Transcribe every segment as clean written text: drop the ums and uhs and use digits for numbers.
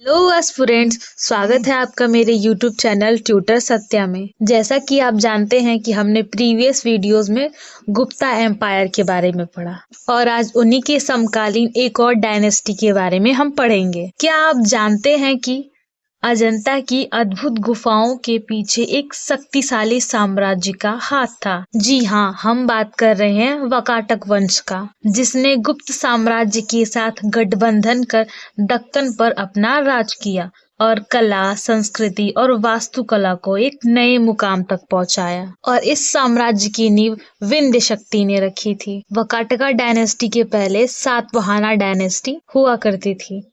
Hello students, स्वागत है आपका मेरे YouTube चैनल ट्यूटर सत्या में। जैसा कि आप जानते हैं कि हमने प्रीवियस वीडियोस में गुप्ता एम्पायर के बारे में पढ़ा और आज उन्हीं के समकालीन एक और डायनेस्टी के बारे में हम पढ़ेंगे। क्या आप जानते हैं कि अजंता की अद्भुत गुफाओं के पीछे एक शक्तिशाली साम्राज्य का हाथ था? जी हाँ, हम बात कर रहे हैं वकाटक वंश का, जिसने गुप्त साम्राज्य के साथ गठबंधन कर दक्कन पर अपना राज किया और कला, संस्कृति और वास्तुकला को एक नए मुकाम तक पहुंचाया। और इस साम्राज्य की नींव विंध्य शक्ति ने रखी थी। वकाटका डायनेस्टी के पहले सातवाहना डायनेस्टी हुआ करती थी।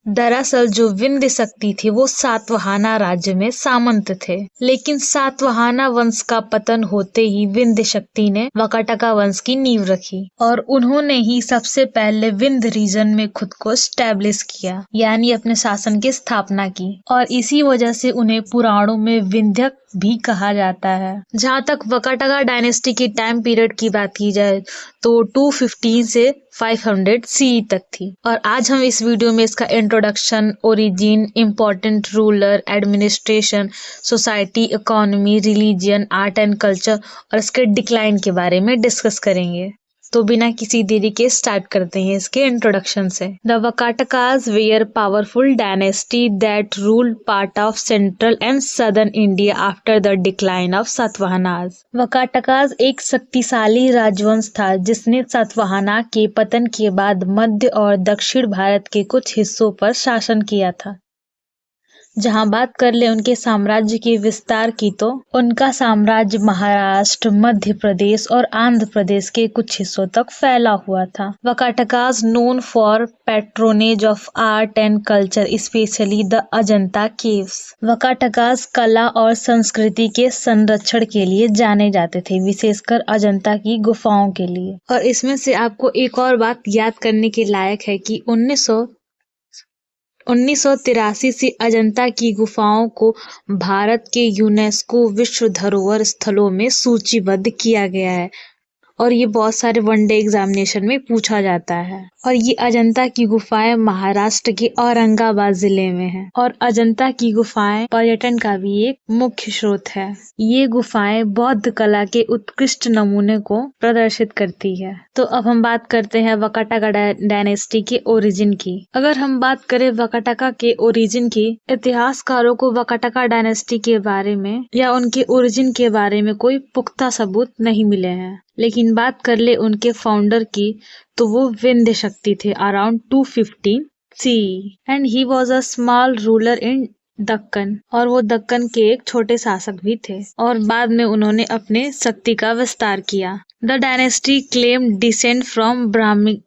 दरअसल जो विंध्य शक्ति थी वो सातवाहना राज्य में सामंत थे, लेकिन सातवाहना वंश का पतन होते ही विंध्य शक्ति ने वकाटका वंश की नींव रखी और उन्होंने ही सबसे पहले विंध्य रीजन में खुद को स्टैब्लिश किया, यानी अपने शासन की स्थापना की। और इसी वजह से उन्हें पुराणों में विंध्यक भी कहा जाता है। जहाँ तक वकाटका डायनेस्टी के टाइम पीरियड की बात की जाए तो 215 से 500 CE तक थी। और आज हम इस वीडियो में इसका introduction, origin, important ruler, administration, society, economy, religion, art and culture और इसके डिक्लाइन के बारे में डिस्कस करेंगे। तो बिना किसी देरी के स्टार्ट करते हैं इसके इंट्रोडक्शन से। The Vakatakas were powerful dynasty that ruled part of central and southern India after the decline of Satavahanas. Vakatakas एक शक्तिशाली राजवंश था जिसने सातवाहना के पतन के बाद मध्य और दक्षिण भारत के कुछ हिस्सों पर शासन किया था। जहां बात कर ले उनके साम्राज्य के विस्तार की तो उनका साम्राज्य महाराष्ट्र, मध्य प्रदेश और आंध्र प्रदेश के कुछ हिस्सों तक फैला हुआ था। Vakatakas known for patronage of art and culture, specially the Ajanta caves. Vakatakas कला और संस्कृति के संरक्षण के लिए जाने जाते थे, विशेषकर अजंता की गुफाओं के लिए। और इसमें से आपको एक और बात याद करने के लायक है कि 1983 से अजंता की गुफाओं को भारत के यूनेस्को विश्व धरोहर स्थलों में सूचीबद्ध किया गया है और ये बहुत सारे वनडे एग्जामिनेशन में पूछा जाता है। और ये अजंता की गुफाएं महाराष्ट्र के औरंगाबाद जिले में है और अजंता की गुफाएं पर्यटन का भी एक मुख्य स्रोत है। ये गुफाएं बौद्ध कला के उत्कृष्ट नमूने को प्रदर्शित करती है। तो अब हम बात करते हैं वकाटका डायनेस्टी के ओरिजिन की। अगर हम बात करें वकाटका के ओरिजिन की, इतिहासकारों को वकाटका डायनेस्टी के बारे में या उनके ओरिजिन के बारे में कोई पुख्ता सबूत नहीं मिले हैं, लेकिन बात कर ले उनके फाउंडर की तो वो विंध्य शक्ति थे around 215 CE and he was a small ruler in Deccan. और वो दक्कन के एक छोटे शासक भी थे और बाद में उन्होंने अपने शक्ति का विस्तार किया। The dynasty claim descent from Brahmi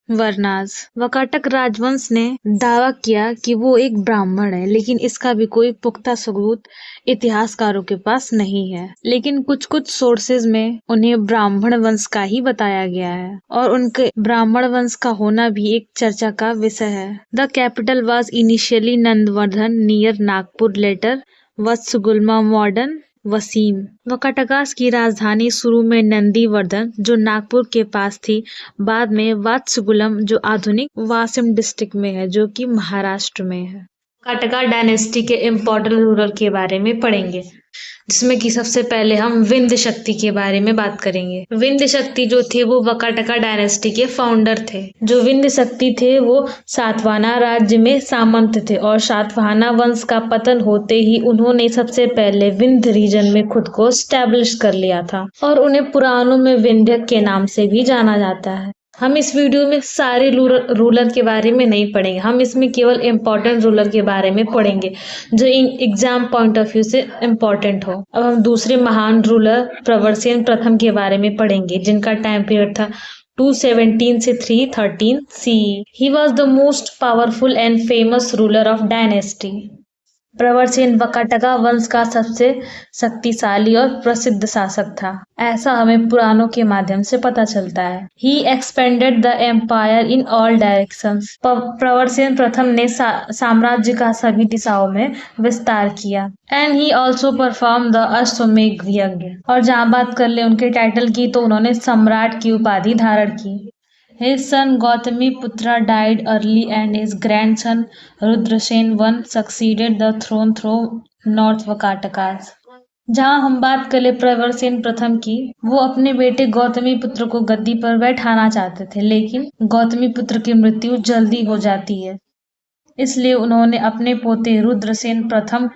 varnas. Vakataka राजवंश ने दावा किया कि वो एक ब्राह्मण है, लेकिन इसका भी कोई पुख्ता सबूत इतिहासकारों के पास नहीं है। लेकिन कुछ कुछ सोर्सेज में उन्हें ब्राह्मण वंश का ही बताया गया है और उनके ब्राह्मण वंश का होना भी एक चर्चा का विषय है। The capital was initially Nandavardhan near Nagpur, later Vatsagulma, modern Washim. Vakatakas की राजधानी शुरू में नंदीवर्धन जो नागपुर के पास थी, बाद में वात्सगुलम जो आधुनिक वासिम डिस्ट्रिक्ट में है, जो कि महाराष्ट्र में है। वकाटका डायनेस्टी के इम्पोर्टेंट रूलर के बारे में पढ़ेंगे, जिसमें कि सबसे पहले हम विंध्य शक्ति के बारे में बात करेंगे। विंध्य शक्ति जो थे वो वकाटका डायनेस्टी के फाउंडर थे। जो विंध्य शक्ति थे वो सातवाहना राज्य में सामंत थे और सातवाहना वंश का पतन होते ही उन्होंने सबसे पहले विंध्य रीजन में खुद को स्टैब्लिश कर लिया था और उन्हें पुराणों में विंध्यक के नाम से भी जाना जाता है। हम इस वीडियो में सारे रूलर के बारे में नहीं पढ़ेंगे, हम इसमें केवल इम्पोर्टेंट रूलर के बारे में पढ़ेंगे जो एग्जाम पॉइंट ऑफ व्यू से इम्पोर्टेंट हो। अब हम दूसरे महान रूलर प्रवरसेन प्रथम के बारे में पढ़ेंगे, जिनका टाइम पीरियड था 217 से 313 CE। He was the most powerful and famous ruler of dynasty। Pravarasena Vakataka वंश का सबसे शक्तिशाली और प्रसिद्ध शासक था, ऐसा हमें पुराणों के माध्यम से पता चलता है। He expanded the empire in all directions। Pravarasena प्रथम ने साम्राज्य का सभी दिशाओं में विस्तार किया। And he also performed the अश्वमेध यज्ञ। और जहाँ बात कर ले उनके टाइटल की तो उन्होंने सम्राट की उपाधि धारण की। His son Gautamiputra died early and his grandson Rudrasen I succeeded the throne through North Vakatakas. जहां हम बात कर ले प्रवरसेन प्रथम की, वो अपने बेटे गौतमीपुत्र को गद्दी पर बैठाना चाहते थे, लेकिन गौतमीपुत्र की मृत्यु जल्दी हो जाती है। इसलिए उन्होंने अपने पोते रुद्रसेन प्रथम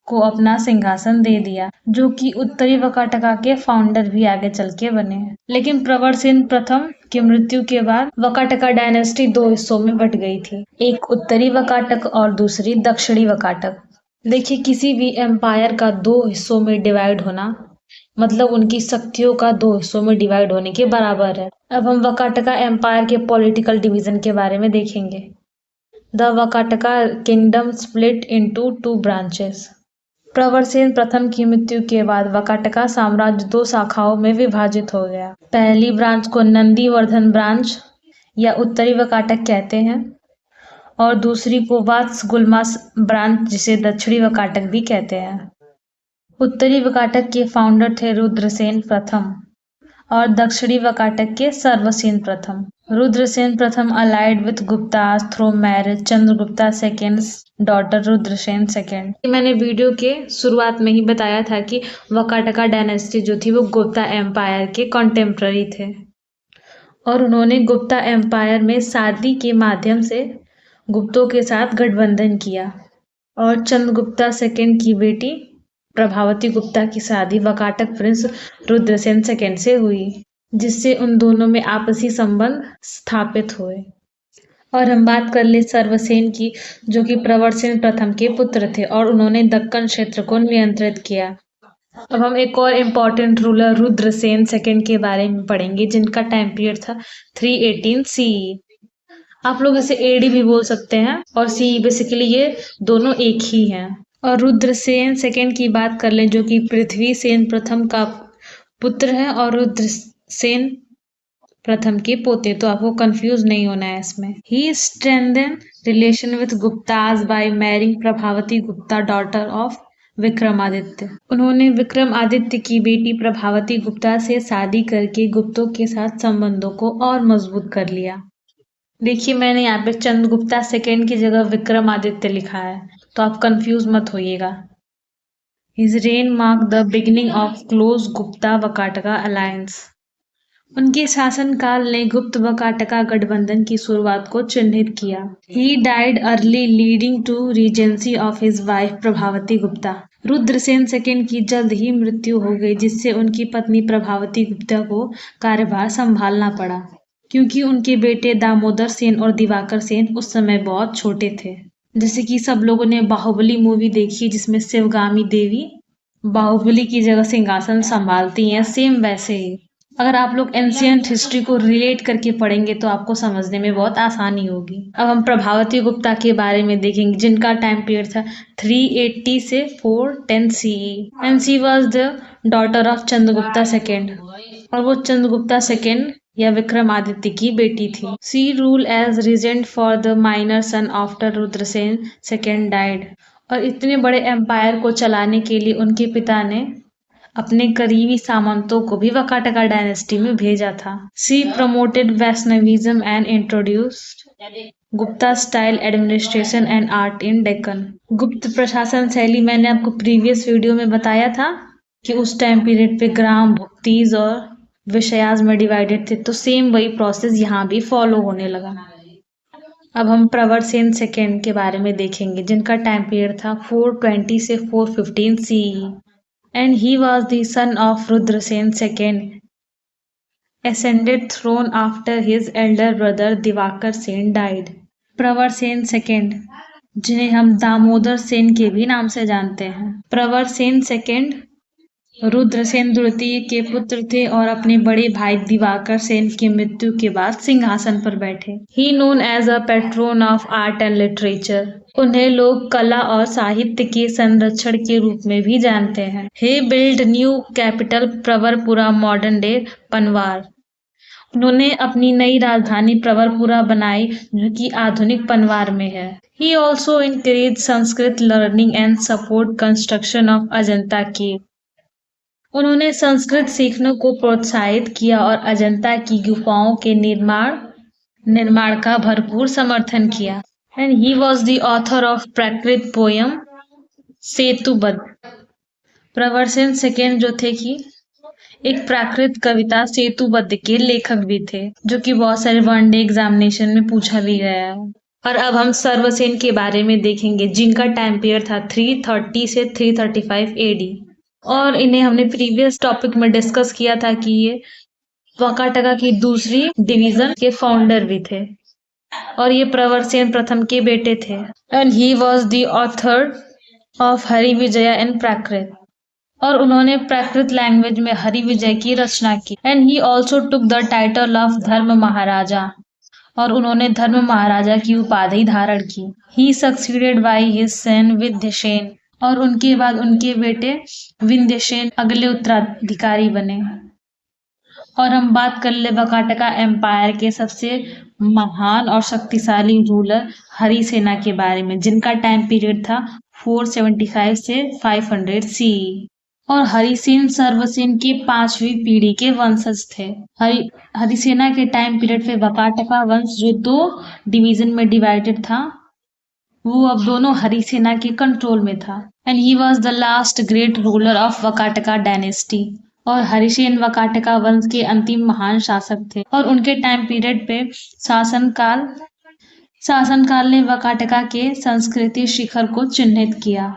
को अपना सिंहासन दे दिया, जो कि उत्तरी वकाटका के फाउंडर भी आगे चल के बने हैं। लेकिन प्रवरसेन प्रथम की मृत्यु के बाद वकाटका डायनेस्टी दो हिस्सों में बट गई थी, एक उत्तरी वकाटक और दूसरी दक्षिणी वकाटक। देखिए, किसी भी एम्पायर का दो हिस्सों में डिवाइड होना मतलब उनकी शक्तियों का दो हिस्सों में डिवाइड होने के बराबर है। अब हम वकाटका एम्पायर के पॉलिटिकल डिवीजन के बारे में देखेंगे। The Vakataka kingdom split into two branches. Pravarasena प्रथम की मृत्यु के बाद वकाटका साम्राज्य दो शाखाओं में विभाजित हो गया। पहली ब्रांच को नंदीवर्धन ब्रांच या उत्तरी वकाटक कहते हैं और दूसरी को वात्सगुल्मा ब्रांच, जिसे दक्षिणी वकाटक भी कहते हैं। उत्तरी वकाटक के फाउंडर थे रुद्रसेन प्रथम और दक्षिणी वकाटक के सर्वसेन प्रथम। रुद्रसेन प्रथम allied with Guptas through marriage Chandragupta second's daughter Rudrasen second. मैंने वीडियो के शुरुआत में ही बताया था कि वकाटका डायनेस्टी जो थी वो गुप्ता एम्पायर के कॉन्टेम्प्ररी थे और उन्होंने गुप्ता एम्पायर में शादी के माध्यम से गुप्तों के साथ गठबंधन किया और चंद्रगुप्ता सेकेंड की बेटी प्रभावती गुप्ता की शादी वकाटक प्रिंस रुद्रसेन सेकेंड से हुई, जिससे उन दोनों में आपसी संबंध स्थापित हुए। और हम बात कर ले सर्वसेन की, जो कि प्रवरसेन प्रथम के पुत्र थे और उन्होंने दक्कन क्षेत्र को नियंत्रित किया। अब हम एक और इम्पोर्टेंट रूलर रुद्रसेन सेकेंड के बारे में पढ़ेंगे, जिनका टाइम पीरियड था 318 CE। आप लोग इसे एडी भी बोल सकते हैं और CE, बेसिकली ये दोनों एक ही हैं। और रुद्रसेन सेकेंड की बात कर लें, जो कि पृथ्वी सेन प्रथम का पुत्र है और रुद्रसेन प्रथम के पोते, तो आपको कंफ्यूज नहीं होना है इसमें। He strengthen relation with Guptas by marrying Prabhavati Gupta daughter of Vikramaditya. उन्होंने विक्रमादित्य की बेटी प्रभावती गुप्ता से शादी करके गुप्तों के साथ संबंधों को और मजबूत कर लिया। देखिए, मैंने यहाँ पे चंद्रगुप्ता सेकेंड की जगह विक्रमादित्य लिखा है, तो आप कंफ्यूज मत होइएगा। His reign mark the beginning of close Gupta Vakataka alliance. उनके शासनकाल ने गुप्त वकाटका गठबंधन की शुरुआत को चिन्हित किया। He died early leading to regency of his wife Prabhavati Gupta. Rudrasen second की जल्द ही मृत्यु हो गई, जिससे उनकी पत्नी प्रभावती गुप्ता को कार्यभार संभालना पड़ा, क्योंकि उनके बेटे दामोदर सेन और दिवाकर सेन उस समय बहुत छोटे थे। जैसे कि सब लोगों ने बाहुबली मूवी देखी, जिसमें शिवगामी देवी बाहुबली की जगह सिंहासन संभालती हैं, सेम वैसे ही अगर आप लोग एंशियंट हिस्ट्री को रिलेट करके पढ़ेंगे तो आपको समझने में बहुत आसानी होगी। अब हम प्रभावती गुप्ता के बारे में देखेंगे, जिनका टाइम पीरियड था 380 से 410 CE and she was the daughter of Chandragupta second, और वो चंद्रगुप्ता सेकेंड या विक्रमादित्य की बेटी थी। She rule as regent for the minor son after Rudrasen second died. और इतने बड़े एम्पायर को चलाने के लिए उनके पिता ने अपने करीबी सामंतों को भी वकाटका डायनेस्टी में भेजा था। She promoted Vaishnavism and introduced Gupta style administration and art in Deccan. गुप्त प्रशासन शैली मैंने आपको प्रीवियस वीडियो में बताया था कि उस टाइम पीरियड पे ग्राम, भुक्तीज और विषयाज में डिवाइडेड थे, तो सेम वही प्रोसेस यहाँ भी फॉलो होने लगा। अब हम प्रवरसेन सेकेंड के बारे में देखेंगे, जिनका टाइम पीरियड था 420 से 415 CE and he was the son of Rudrasen II, ascended throne after his elder brother Divakar Sen died. Pravarasena second, जिन्हें हम दामोदर सेन के भी नाम से जानते हैं। प्रवरसेन सेकेंड रुद्रसेन द्वितीय के पुत्र थे और अपने बड़े भाई दिवाकर सेन की मृत्यु के बाद सिंहासन पर बैठे। He known as a patron of art and literature. उन्हें लोग कला और साहित्य के संरक्षण के रूप में भी जानते हैं। He build new capital Pravarapura, modern day Panwar. उन्होंने अपनी नई राजधानी प्रवरपुरा बनाई, जो कि आधुनिक पनवार में है। He also encourage Sanskrit learning and support construction of Ajanta cave. उन्होंने संस्कृत सीखने को प्रोत्साहित किया और अजंता की गुफाओं के निर्माण का भरपूर समर्थन किया। And he was the author of Prakrit poem Setubandha. Pravarasena second जो थे कि एक प्राकृत कविता सेतुबद्ध के लेखक भी थे, जो कि बहुत सारे वनडे एग्जामिनेशन में पूछा भी गया है। और अब हम सर्वसेन के बारे में देखेंगे, जिनका टाइम पीरियड था 330 से 335 एडी। और इन्हें हमने प्रीवियस टॉपिक में डिस्कस किया था कि ये वाकाटका की दूसरी डिवीजन के फाउंडर भी थे और ये प्रवरसेन प्रथम के बेटे थे। And he was the author of Hari Vijaya in Prakrit, और उन्होंने प्राकृत लैंग्वेज में हरि विजय की रचना की। And he also took the title of धर्म महाराजा, और उन्होंने धर्म महाराजा की उपाधि धारण की। ही सक्सीडेड बाई हिज सन विद्यसेन, और उनके बाद उनके बेटे विंध्यसेन अगले उत्तराधिकारी बने। और हम बात कर ले वाकाटका एम्पायर के सबसे महान और शक्तिशाली रूलर हरिसेना के बारे में, जिनका टाइम पीरियड था 475 से 500 सी। और हरिसेन सर्वसेन की 5वीं पीढ़ी के वंशज थे। हरिसेना के टाइम पीरियड पे वाकाटका वंश जो 2 डिवीजन में डिवाइडेड था, वो अब दोनों हरिसेना के कंट्रोल में था। And he was the last great ruler of Vakataka dynasty, और हरिसेन वाकाटका वंश के अंतिम महान शासक थे। और उनके टाइम पीरियड पे शासनकाल ने वाकाटका के संस्कृति शिखर को चिन्हित किया।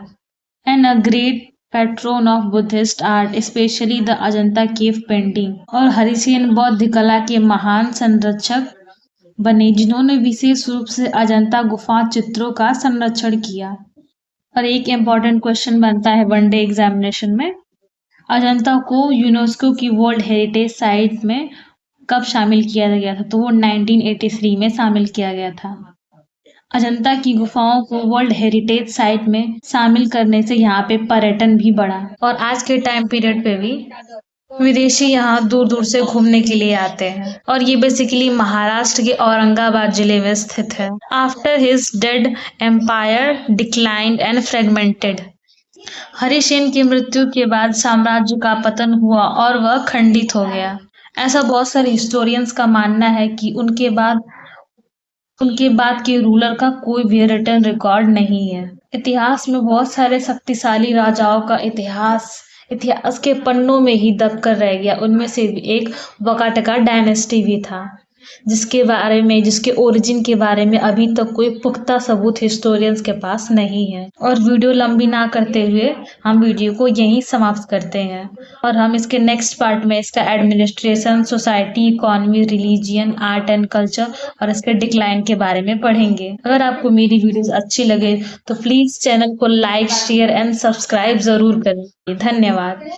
And a great patron of Buddhist art, specially the Ajanta cave painting. और हरिसेन बौद्ध कला के महान संरक्षक बने, जिन्होंने विशेष रूप से अजंता गुफा चित्रों का संरक्षण किया। और एक इम्पॉर्टेंट क्वेश्चन बनता है वनडे एग्जामिनेशन में, अजंता को यूनेस्को की वर्ल्ड हेरिटेज साइट में कब शामिल किया गया था? तो वो 1983 में शामिल किया गया था। अजंता की गुफाओं को वर्ल्ड हेरिटेज साइट में शामिल करने से यहाँ पे पर्यटन भी बढ़ा, और आज के टाइम पीरियड पे भी विदेशी यहाँ दूर दूर से घूमने के लिए आते हैं। और ये बेसिकली महाराष्ट्र के औरंगाबाद जिले में स्थित है। After his dead empire declined and fragmented, Harisen की मृत्यु के बाद साम्राज्य का पतन हुआ और वह खंडित हो गया। ऐसा बहुत सारे हिस्टोरियंस का मानना है कि उनके बाद के रूलर का कोई भी रिटर्न रिकॉर्ड नहीं है। इतिहास में बहुत सारे शक्तिशाली राजाओं का इतिहास के पन्नों में ही दब कर रह गया। उनमें से एक वाकाटका डायनेस्टी भी था, जिसके ओरिजिन के बारे में अभी तक कोई पुख्ता सबूत हिस्टोरियंस के पास नहीं है। और वीडियो लंबी ना करते हुए हम वीडियो को यहीं समाप्त करते हैं, और हम इसके नेक्स्ट पार्ट में इसका administration, society, economy, religion, art and culture और इसके डिक्लाइन के बारे में पढ़ेंगे। अगर आपको मेरी वीडियोस अच्छी लगे तो प्लीज चैनल को लाइक, शेयर एंड सब्सक्राइब जरूर करें। धन्यवाद।